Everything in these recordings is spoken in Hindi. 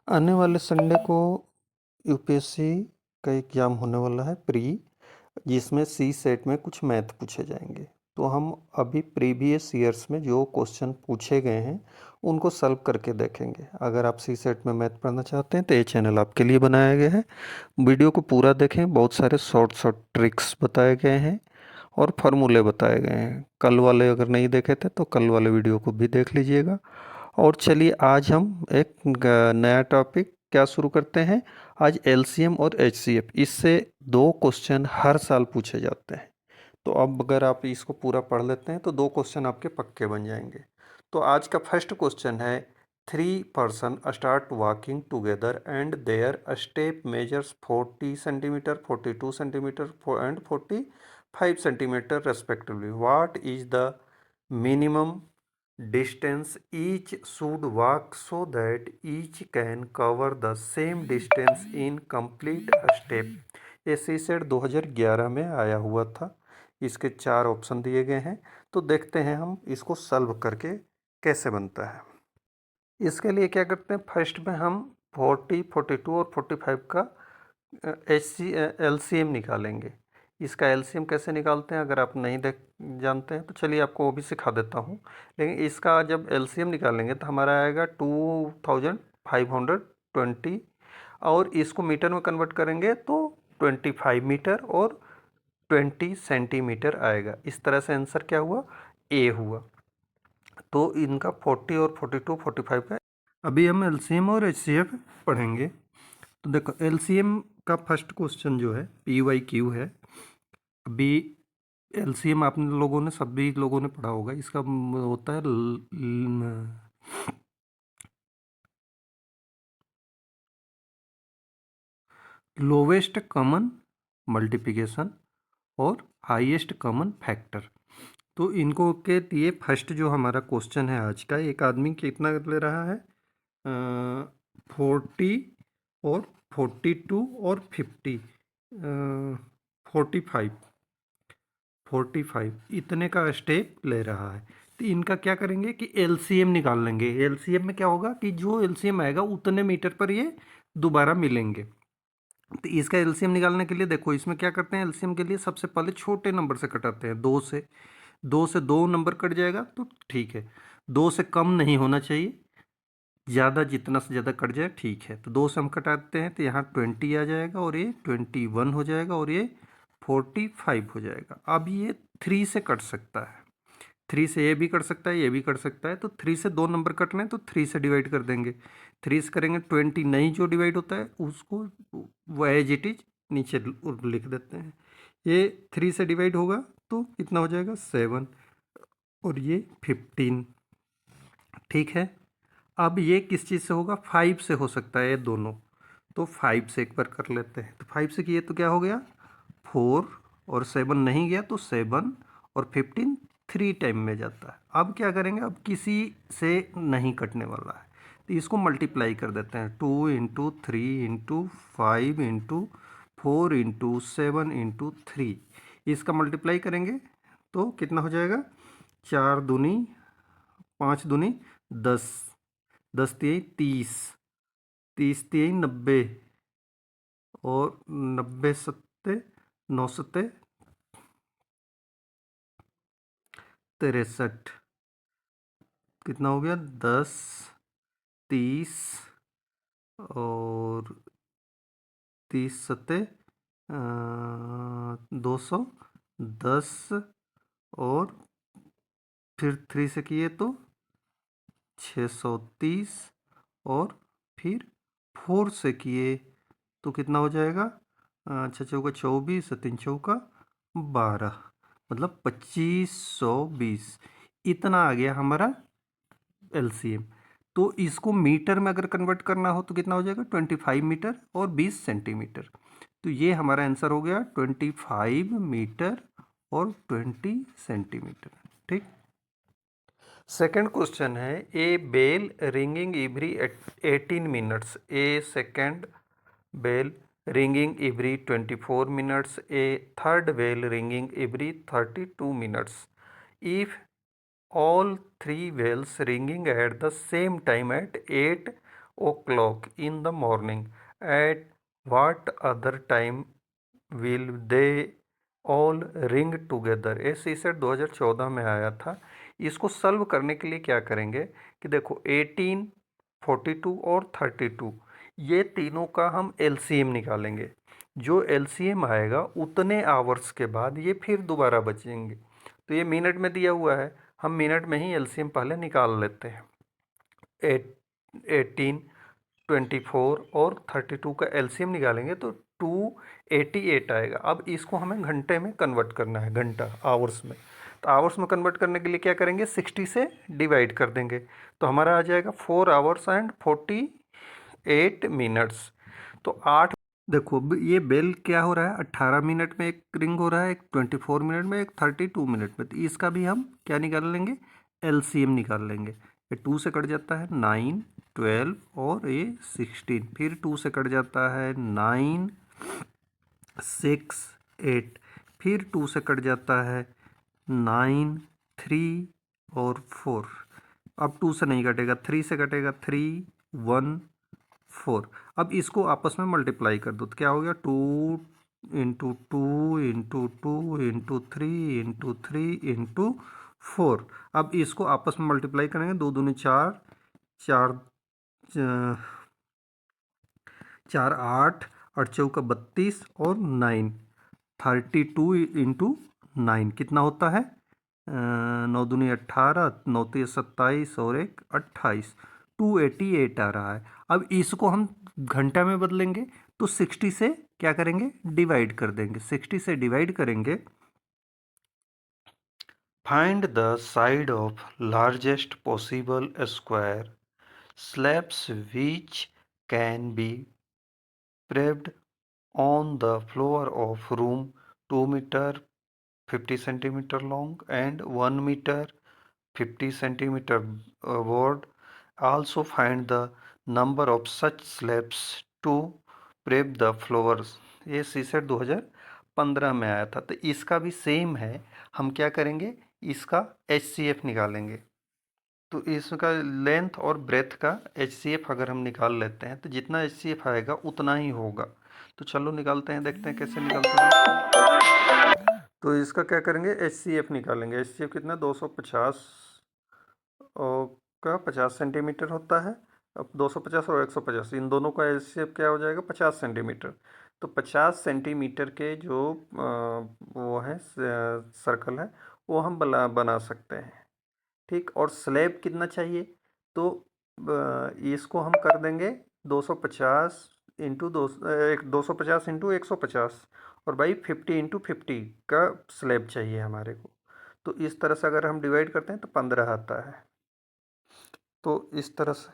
आने वाले संडे को यूपीएससी का एग्ज़ाम होने वाला है प्री, जिसमें सी सेट में कुछ मैथ पूछे जाएंगे। तो हम अभी प्रीवियस ईयर्स में जो क्वेश्चन पूछे गए हैं उनको सॉल्व करके देखेंगे। अगर आप सी सेट में मैथ पढ़ना चाहते हैं तो ये चैनल आपके लिए बनाया गया है। वीडियो को पूरा देखें, बहुत सारे शॉर्ट शॉर्ट ट्रिक्स बताए गए हैं और फार्मूले बताए गए हैं। कल वाले अगर नहीं देखे थे तो कल वाले वीडियो को भी देख लीजिएगा। और चलिए आज हम एक नया टॉपिक क्या शुरू करते हैं। आज एलसीएम और एचसीएफ, इससे दो क्वेश्चन हर साल पूछे जाते हैं। तो अब अगर आप इसको पूरा पढ़ लेते हैं तो दो क्वेश्चन आपके पक्के बन जाएंगे। तो आज का फर्स्ट क्वेश्चन है, 3 person start walking together and their step measures 40 centimetre, 42 centimetre and 45 centimetre respectively. What is the minimum distance each should walk so that each can cover the same distance in complete step। ये सी सेट 2011 में आया हुआ था। इसके 4 ऑप्शन दिए गए हैं। तो देखते हैं हम इसको सॉल्व करके कैसे बनता है। इसके लिए क्या करते हैं, फर्स्ट में हम 40, 42 और 45 का एलसीएम निकालेंगे। इसका एलसीएम कैसे निकालते हैं अगर आप नहीं देख जानते हैं तो चलिए आपको वो भी सिखा देता हूँ। लेकिन इसका जब एलसीएम निकालेंगे तो हमारा आएगा 2520 और इसको मीटर में कन्वर्ट करेंगे तो 25 मीटर और 20 सेंटीमीटर आएगा। इस तरह से आंसर क्या हुआ, ए हुआ। तो इनका 40 और 42, 45 का अभी हम एलसीएम और एचसीएफ पढ़ेंगे। तो देखो एलसीएम का फर्स्ट क्वेश्चन जो है पी वाई क्यू है। अभी एलसीएम आप लोगों ने सभी लोगों ने पढ़ा होगा। इसका होता है लोवेस्ट कॉमन मल्टीप्लिकेशन और हाईएस्ट कॉमन फैक्टर। तो इनको के लिए फर्स्ट जो हमारा क्वेश्चन है आज का, एक आदमी कितना ले रहा है, 40 और 42 और 50, 45 इतने का स्टेप ले रहा है। तो इनका क्या करेंगे कि एलसीएम निकाल लेंगे। एलसीएम में क्या होगा कि जो एलसीएम आएगा उतने मीटर पर ये दोबारा मिलेंगे। तो इसका एलसीएम निकालने के लिए देखो इसमें क्या करते हैं, एलसीएम के लिए सबसे पहले छोटे नंबर से कटाते हैं। दो से दो नंबर कट जाएगा तो ठीक है, दो से कम नहीं होना चाहिए, ज़्यादा जितना से ज़्यादा कट जाए ठीक है। तो दो से हम कटाते हैं तो यहाँ 20 आ जाएगा और ये 21 हो जाएगा और ये 45 हो जाएगा। अब ये 3 से कट सकता है, 3 से ये भी कट सकता है, ये भी कट सकता है। तो 3 से दो नंबर कटने हैं तो 3 से डिवाइड कर देंगे। 3 से करेंगे 20 नहीं जो डिवाइड होता है उसको वो एज इट इज नीचे लिख देते हैं। ये 3 से डिवाइड होगा तो कितना हो जाएगा 7 और ये 15। ठीक है, अब ये किस चीज़ से होगा, 5 से हो सकता है ये दोनों। तो 5 से एक बार कर लेते हैं। तो 5 से किए तो क्या हो गया 4 और 7 नहीं गया तो 7 और 15 3 टाइम में जाता है। अब क्या करेंगे, अब किसी से नहीं कटने वाला है तो इसको मल्टीप्लाई कर देते हैं। 2 into 3 into 5 into 4 into 7 into 3, इसका मल्टीप्लाई करेंगे तो कितना हो जाएगा, 4 दूनी 5 दूनी 10, 10 तिहाई 30, 30 तिहाई 90 और 90 सत्ते 9 सत्ते 63, कितना हो गया 10, 30 और 30 सत्ते 210 और फिर 3 से किए तो 630 और फिर 4 से किए तो कितना हो जाएगा, 6 चौका 24, 3 चौका 12, मतलब 2520। इतना आ गया हमारा एलसीएम। तो इसको मीटर में अगर कन्वर्ट करना हो तो कितना हो जाएगा 25 मीटर और 20 सेंटीमीटर। तो ये हमारा आंसर हो गया 25 मीटर और 20 सेंटीमीटर। ठीक, सेकंड क्वेश्चन है, ए bell ringing every 18 minutes, A second bell ringing every 24 minutes, a third bell ringing every 32 minutes. If all three bells ringing at the same time at 8 o'clock in the morning. At what other time will they all ring together? ये सीसेट 2014 में आया था। इसको सॉल्व करने के लिए क्या करेंगे कि देखो 18, 42 और 32 ये तीनों का हम एलसीएम निकालेंगे। जो एलसीएम आएगा उतने आवर्स के बाद ये फिर दोबारा बचेंगे। तो ये मिनट में दिया हुआ है, हम मिनट में ही एलसीएम पहले निकाल लेते हैं। 18, 24 और 32 का एलसीएम निकालेंगे तो 288 आएगा। अब इसको हमें घंटे में कन्वर्ट करना है, घंटा आवर्स में। तो आवर्स में कन्वर्ट करने के लिए क्या करेंगे, 60 से डिवाइड कर देंगे तो हमारा आ जाएगा 4 आवर्स एंड 48 मिनट्स। तो 8, देखो ये बेल क्या हो रहा है, 18 मिनट में एक रिंग हो रहा है, एक 24 मिनट में, एक 32 मिनट में। तो इसका भी हम क्या निकाल लेंगे, एलसीएम निकाल लेंगे। ये 2 से कट जाता है 9, 12 और ये 16, फिर 2 से कट जाता है 9, 6, 8, फिर 2 से कट जाता है 9, 3 और 4। अब 2 से नहीं कटेगा, 3 से कटेगा 3, 1, 4। अब इसको आपस में मल्टीप्लाई कर दो तो क्या हो गया, 2 into 2 into 2 into 3 into 3 into 4। अब इसको आपस में मल्टीप्लाई करेंगे, 2 दूनी 4, 4 4 8 और चौका 32 और 9, 32 इंटू 9 कितना होता है, 9 दूनी 18, 9 तीन 27 और 1 28, 288 आ रहा है। अब इसको हम घंटा में बदलेंगे तो 60 से क्या करेंगे, डिवाइड कर देंगे। 60 से डिवाइड करेंगे, find the side of largest possible square slabs which can be prepped on the floor of room 2 meter 50 centimeter long and 1 meter 50 centimeter broad. Also find the number of such slabs to prep the floors. ये सीसेट 2015 में आया था। तो इसका भी सेम है, हम क्या करेंगे, इसका HCF निकालेंगे। तो इसका लेंथ और ब्रेथ का HCF अगर हम निकाल लेते हैं तो जितना HCF आएगा उतना ही होगा। तो चलो निकालते हैं, देखते हैं कैसे निकालते हैं। तो इसका क्या करेंगे, HCF निकालेंगे। HCF कितना, 250 का 50 सेंटीमीटर होता है। अब 250 और 150 इन दोनों का HCF क्या हो जाएगा, 50 सेंटीमीटर। तो 50 सेंटीमीटर के जो वो है सर्कल है वो हम बना सकते हैं। ठीक, और स्लैब कितना चाहिए, तो इसको हम कर देंगे 250 इंटू 250 इंटू 150 और भाई 50 इंटू 50 का स्लैब चाहिए हमारे को। तो इस तरह से अगर हम डिवाइड करते हैं तो 15 आता है। तो इस तरह से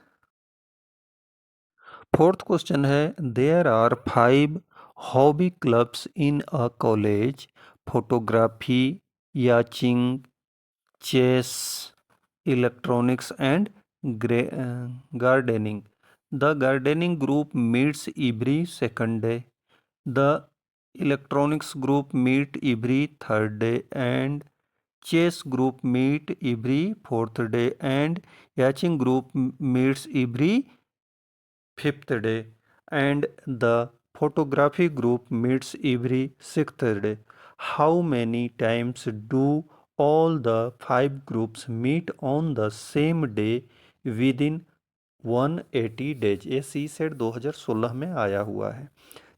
फोर्थ क्वेश्चन है, there are 5 hobby clubs in a college, photography, yachting, chess, electronics, and gardening. The gardening group meets every second day. The electronics group meet every third day, and chess group meet every fourth day, and yachting group meets every fifth day, and the photography group meets every sixth day. How many times do all the 5 groups meet on the same day within 180 days? ये सी सेट 2016 में आया हुआ है।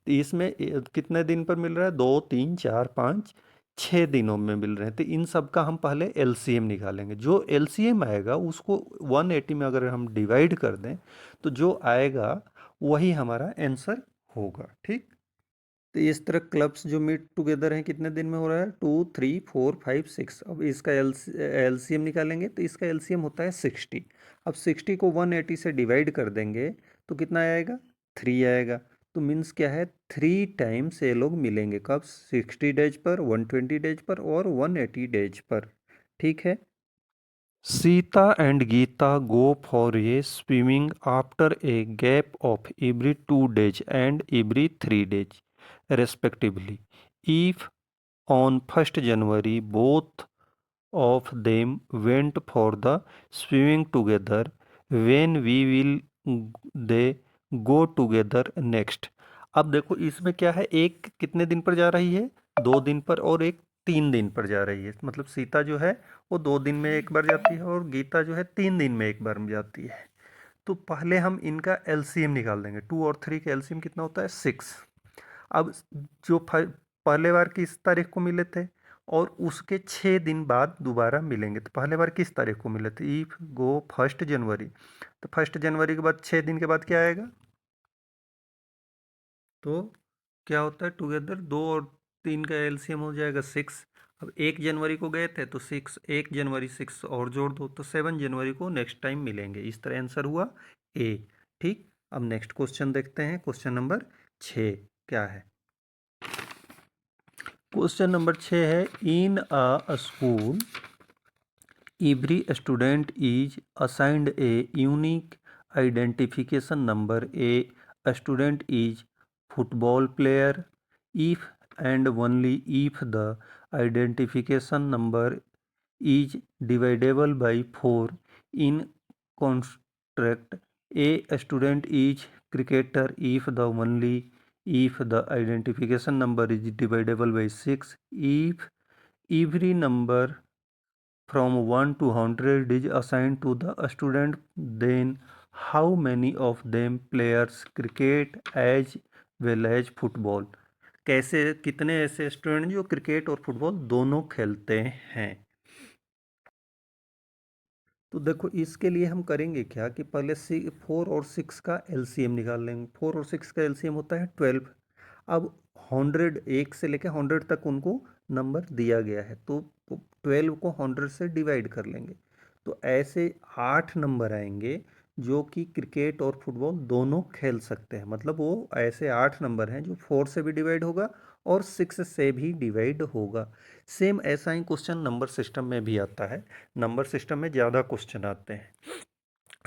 तो इसमें कितने दिन पर मिल रहा है, 2, 3, 4, 5, 6 दिनों में मिल रहे हैं। तो इन सब का हम पहले एलसीएम निकालेंगे। जो एलसीएम आएगा उसको 180 में अगर हम डिवाइड कर दें तो जो आएगा वही हमारा आंसर होगा। ठीक, तो इस तरह क्लब्स जो मीट टुगेदर हैं कितने दिन में हो रहा है, 2, 3, 4, 5, 6। अब इसका एलसीएम निकालेंगे तो इसका एलसीएम होता है 60। अब 60 को 180 से डिवाइड कर देंगे तो कितना आएगा, 3 आएगा। तो मीन्स क्या है, 3 टाइम्स ये लोग मिलेंगे, कब, 60 डेज पर, 120 डेज पर और 180 डेज पर। ठीक है। Sita and Geeta go for a swimming after a gap of every 2 days and every 3 days, respectively. If on 1st January both of them went for the swimming together, when we will they go together next. अब देखो इसमें क्या है, एक कितने दिन पर जा रही है, 2 दिन पर, और एक 3 दिन पर जा रही है। मतलब सीता जो है वो 2 दिन में एक बार जाती है और गीता जो है 3 दिन में एक बार जाती है। तो पहले हम इनका एलसीएम निकाल देंगे। 2 और 3 का एलसीएम कितना होता है, 6। अब जो पहले बार किस तारीख को मिले थे और उसके 6 दिन बाद दोबारा मिलेंगे, तो पहले बार किस तारीख को मिले थे, इफ गो 1 जनवरी, तो 1 जनवरी के बाद 6 दिन के बाद क्या आएगा, तो क्या होता है, टुगेदर 2 और 3 का एलसीएम हो जाएगा 6। अब 1 जनवरी को गए थे तो 6, 1 जनवरी 6 और जोड़ दो तो 7 जनवरी को नेक्स्ट टाइम मिलेंगे। इस तरह आंसर हुआ ए। ठीक, अब नेक्स्ट क्वेश्चन देखते हैं। क्वेश्चन नंबर 6 क्या है। क्वेश्चन नंबर 6 है, in a school every student is assigned a unique identification number. A student is football player if and only if the identification number is divisible by 4 in construct. A student is cricketer if the only if the identification number is divisible by 6. If every number from 1 to 100 is assigned to the student, then how many of them players cricket as well as football? कैसे, कितने ऐसे स्टूडेंट जो क्रिकेट और फुटबॉल दोनों खेलते हैं। तो देखो इसके लिए हम करेंगे क्या कि पहले 4 और 6 का एलसीएम निकाल लेंगे। 4 और 6 का एलसीएम होता है 12। अब 100, 1 से लेकर 100 तक उनको नंबर दिया गया है, तो 12 को 100 से डिवाइड कर लेंगे। तो ऐसे 8 नंबर आएंगे जो कि क्रिकेट और फुटबॉल दोनों खेल सकते हैं। मतलब वो ऐसे 8 नंबर हैं जो 4 से भी डिवाइड होगा और 6 से भी डिवाइड होगा। सेम ऐसा ही क्वेश्चन नंबर सिस्टम में भी आता है। नंबर सिस्टम में ज़्यादा क्वेश्चन आते हैं।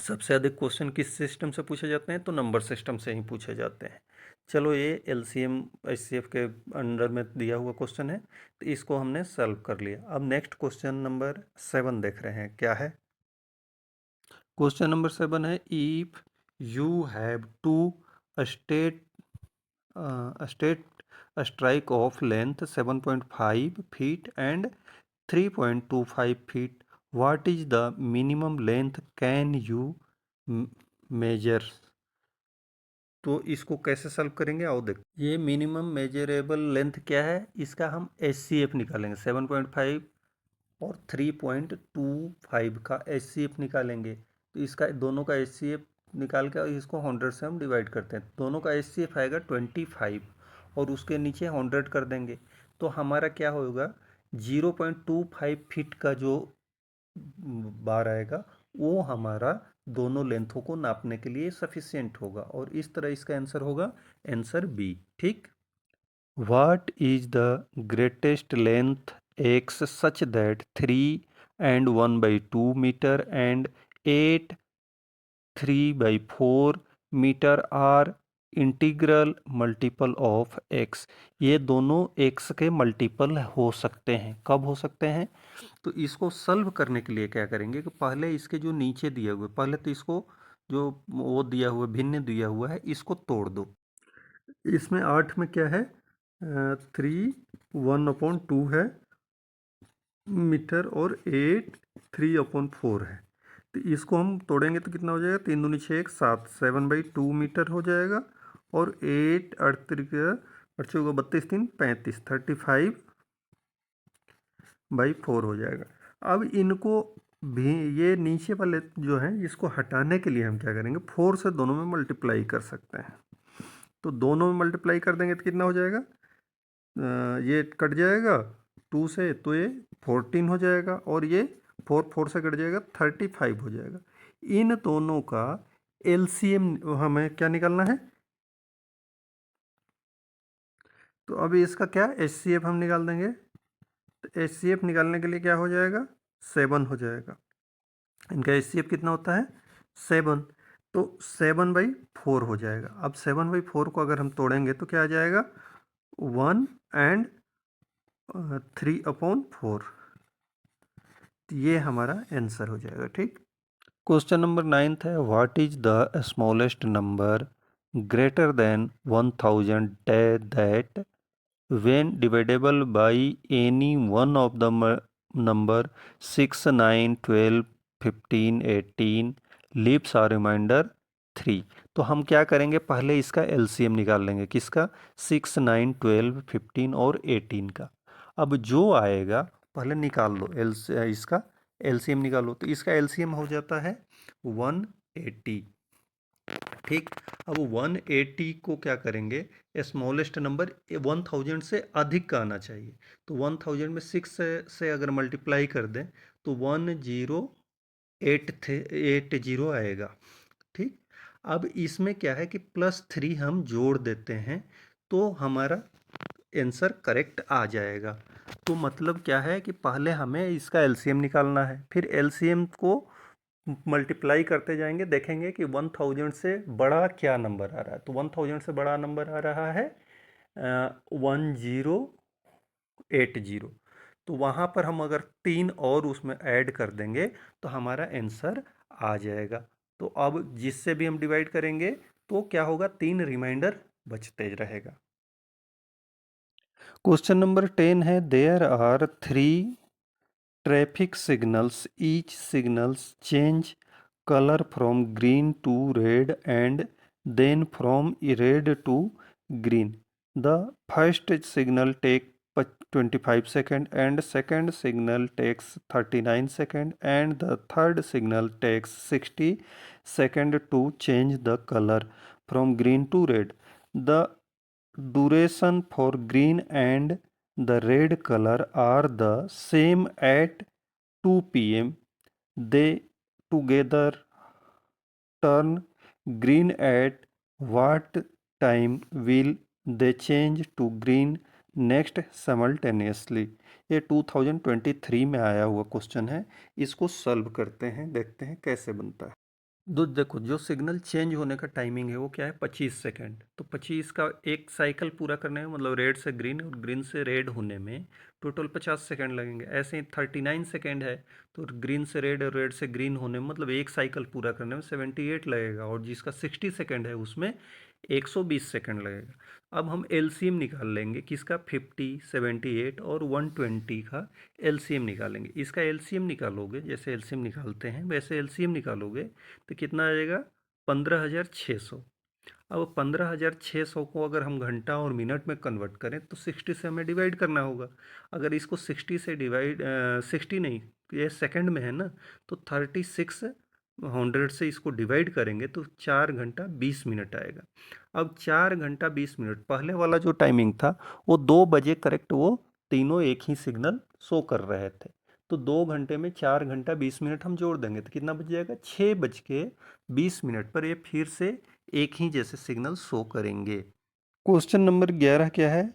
सबसे अधिक क्वेश्चन किस सिस्टम से पूछे जाते हैं, तो नंबर सिस्टम से ही पूछे जाते हैं। चलो ये एलसीएम एचसीएफ के अंडर में दिया हुआ क्वेश्चन है, तो इसको हमने सॉल्व कर लिया। अब नेक्स्ट क्वेश्चन नंबर 7 देख रहे हैं क्या है। क्वेश्चन नंबर 7 है, if you have to state state strike off length 7.5 feet and 3.25 feet, what is the minimum length can you measure. तो इसको कैसे सॉल्व करेंगे, आओ देख। ये मिनिमम मेजरेबल लेंथ क्या है, इसका हम एचसीएफ निकालेंगे। 7.5 और 3.25 का एचसीएफ निकालेंगे। तो इसका दोनों का एचसीएफ निकाल के इसको 100 से हम डिवाइड करते हैं। दोनों का एचसीएफ आएगा 25 और उसके नीचे 100 कर देंगे। तो हमारा क्या होगा, 0.25 फीट का जो बार आएगा वो हमारा दोनों लेंथों को नापने के लिए सफिशिएंट होगा। और इस तरह इसका आंसर होगा आंसर बी। ठीक, what is the greatest length X such that 3 and 1/2 metre and 8 3/4 metre are integral multiple of X. ये दोनों एक्स के मल्टीपल हो सकते हैं। कब हो सकते हैं, तो इसको सॉल्व करने के लिए क्या करेंगे कि पहले इसके जो नीचे दिए हुए, पहले तो इसको जो वो दिया हुआ भिन्न दिया हुआ है इसको तोड़ दो। इसमें 8 में क्या है, 3 1/2 है मीटर और 8 3/4 है। तो इसको हम तोड़ेंगे तो कितना हो जाएगा, 3 दूनी 6 1 7 7/2 मीटर हो जाएगा। और 8 8 8 32 3 35 35/4 हो जाएगा। अब इनको भी, ये नीचे वाले जो हैं इसको हटाने के लिए हम क्या करेंगे, 4 से दोनों में मल्टीप्लाई कर सकते हैं। तो दोनों में मल्टीप्लाई कर देंगे तो कितना हो जाएगा, ये कट जाएगा 2 से तो ये 14 हो जाएगा और ये 4 4 से कट जाएगा 35 हो जाएगा। इन दोनों का एलसीएम हमें क्या निकालना है, तो अभी इसका क्या एचसीएफ हम निकाल देंगे। तो एचसीएफ निकालने के लिए क्या हो जाएगा, 7 हो जाएगा। इनका एचसीएफ कितना होता है 7, तो 7/4 हो जाएगा। अब 7/4 को अगर हम तोड़ेंगे तो क्या आ जाएगा, 1 and 3/4। ये हमारा आंसर हो जाएगा। ठीक, क्वेश्चन नंबर 9th है, what is the smallest number greater than 1000 that when divisible by any one of the number 6, 9, 12, 15, 18 leaves a remainder 3। तो हम क्या करेंगे, पहले इसका एलसीएम निकाल लेंगे, किसका, 6, 9, 12, 15 और 18 का। अब जो आएगा पहले निकाल लो, इसका एलसीएम निकालो, तो इसका एलसीएम हो जाता है 180। ठीक, अब 180 को क्या करेंगे, स्मॉलेस्ट नंबर 1000 से अधिक का आना चाहिए, तो 1000 में 6 से अगर मल्टीप्लाई कर दें तो 1080 आएगा। ठीक, अब इसमें क्या है कि +3 हम जोड़ देते हैं तो हमारा आंसर करेक्ट आ जाएगा। तो मतलब क्या है कि पहले हमें इसका एलसीएम निकालना है, फिर एलसीएम को मल्टीप्लाई करते जाएंगे, देखेंगे कि 1000 से बड़ा क्या नंबर आ रहा है। तो 1000 से बड़ा नंबर आ रहा है 1080। तो वहाँ पर हम अगर 3 और उसमें ऐड कर देंगे तो हमारा आंसर आ जाएगा। तो अब जिससे भी हम डिवाइड करेंगे तो क्या होगा, 3 रिमाइंडर बचते रहेगा। क्वेश्चन नंबर 10 है, there are 3 traffic signals, each signals change color from green to red and then from red to green. The first signal takes 25 seconds and second signal takes 39 seconds and the third signal takes 60 seconds to change the color from green to red. The duration for green and the red color are the same at 2 p.m. They together turn green at what time will they change to green next simultaneously? ये 2023 में आया हुआ क्वेश्चन है, इसको सॉल्व करते हैं, देखते हैं कैसे बनता है। देखो, जो सिग्नल चेंज होने का टाइमिंग है वो क्या है, 25 सेकेंड। तो 25 का एक साइकिल पूरा करने में, मतलब रेड से ग्रीन और ग्रीन से रेड होने में टोटल 50 सेकेंड लगेंगे। ऐसे ही 39 सेकेंड है, तो ग्रीन से रेड और रेड से ग्रीन होने में, मतलब एक साइकिल पूरा करने में 78 लगेगा। और जिसका 60 सेकेंड है उसमें 120 सेकेंड लगेगा। अब हम एलसीएम निकाल लेंगे, किसका, 50, 78 और 120 का एलसीएम निकालेंगे। इसका एलसीएम निकालोगे, जैसे एलसीएम निकालते हैं वैसे एलसीएम निकालोगे तो कितना आ जाएगा, 15,600। अब 15,600 को अगर हम घंटा और मिनट में कन्वर्ट करें तो 60 से हमें डिवाइड करना होगा। अगर इसको 60 से डिवाइड 60 नहीं, ये सेकंड में है ना, तो 3600 से इसको डिवाइड करेंगे तो 4 घंटा 20 मिनट आएगा। अब 4 घंटा 20 मिनट, पहले वाला जो टाइमिंग था वो 2 बजे करेक्ट, वो तीनों एक ही सिग्नल शो कर रहे थे। तो 2 घंटे में 4 घंटा 20 मिनट हम जोड़ देंगे तो कितना बच जाएगा, 6:20 पर ये फिर से एक ही जैसे सिग्नल शो करेंगे। क्वेश्चन नंबर 11 क्या है,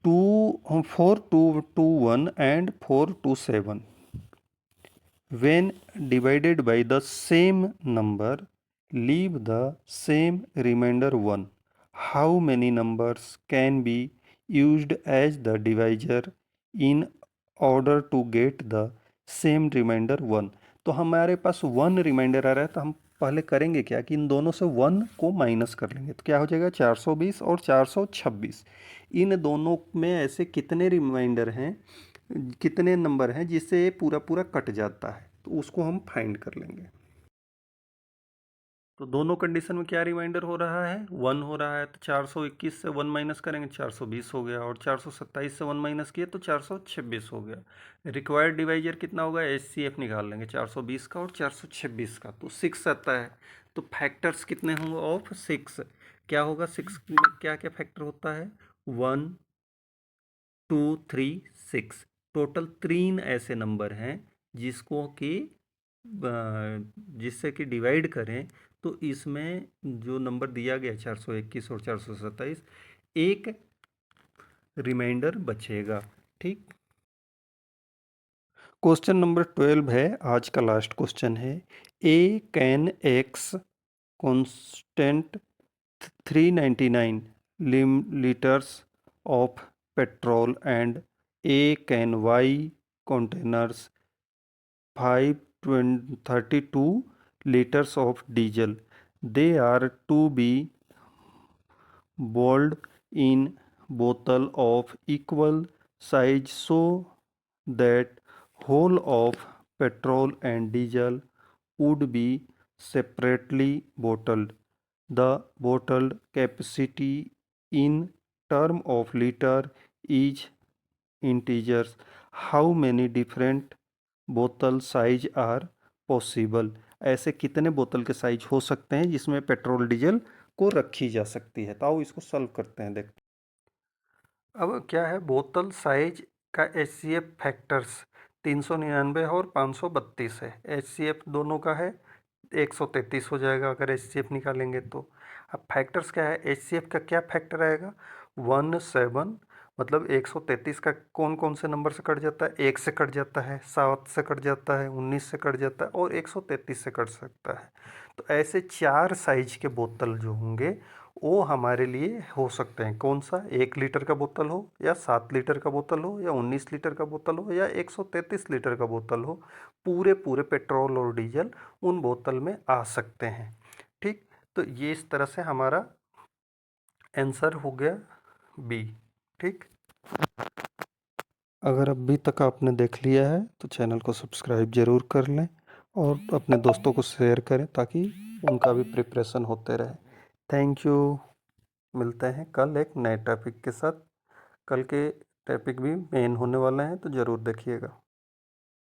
4221 and 427 when divided by the same number leave the same remainder 1. How many numbers can be used as the divisor in order to get the same remainder 1? तो हमारे पास 1 रिमाइंडर आ रहा है, तो हम पहले करेंगे क्या कि इन दोनों से 1 को माइनस कर लेंगे, तो क्या हो जाएगा, 420 और 426। इन दोनों में ऐसे कितने रिमाइंडर हैं, कितने नंबर हैं जिससे ये पूरा पूरा कट जाता है, तो उसको हम फाइंड कर लेंगे। तो दोनों कंडीशन में क्या रिमाइंडर हो रहा है, 1 हो रहा है, तो 421 से 1 माइनस करेंगे 420 हो गया, और 427 से 1 माइनस किए तो 426 हो गया। रिक्वायर्ड डिवाइजर कितना होगा, एचसीएफ निकाल लेंगे 420 का और 426 का, तो 6 आता है। तो फैक्टर्स कितने होंगे ऑफ 6, क्या होगा, 6 में क्या क्या फैक्टर होता है, 1, 2, 3, 6। टोटल 3 ऐसे नंबर हैं जिसको कि जिससे कि डिवाइड करें तो इसमें जो नंबर दिया गया 421 और 427, एक रिमाइंडर बचेगा। ठीक, क्वेश्चन नंबर 12 है, आज का लास्ट क्वेश्चन है, a can X constant 399 litres of petrol and a can Y containers 532 liters of diesel. They are to be boiled in bottle of equal size so that whole of petrol and diesel would be separately bottled. The bottled capacity in term of liter is integers. How many different बोतल साइज आर पॉसिबल, ऐसे कितने बोतल के साइज हो सकते हैं जिसमें पेट्रोल डीजल को रखी जा सकती है। तो आओ इसको सॉल्व करते हैं। देखते अब क्या है, बोतल साइज का HCF फैक्टर्स 399 और 532 है। HCF दोनों का है 133 हो जाएगा अगर HCF निकालेंगे तो। अब फैक्टर्स क्या है, HCF का क्या फैक्टर आएगा 17, मतलब 133 का कौन कौन से नंबर से कट जाता है, 1 से कट जाता है, 7 से कट जाता है, 19 से कट जाता है और 133 से कट सकता है। तो ऐसे 4 साइज के बोतल जो होंगे वो हमारे लिए हो सकते हैं। कौन सा, 1 लीटर का बोतल हो या 7 लीटर का बोतल हो या 19 लीटर का बोतल हो या 133 लीटर का बोतल हो, पूरे पूरे पेट्रोल और डीजल उन बोतल में आ सकते हैं। ठीक, तो ये इस तरह से हमारा आंसर हो गया बी। ठीक, अगर अभी तक आपने देख लिया है तो चैनल को सब्सक्राइब ज़रूर कर लें और अपने दोस्तों को शेयर करें ताकि उनका भी प्रिपरेशन होते रहे। Thank you. मिलते हैं कल एक नए टॉपिक के साथ। कल के टॉपिक भी मेन होने वाले हैं तो ज़रूर देखिएगा।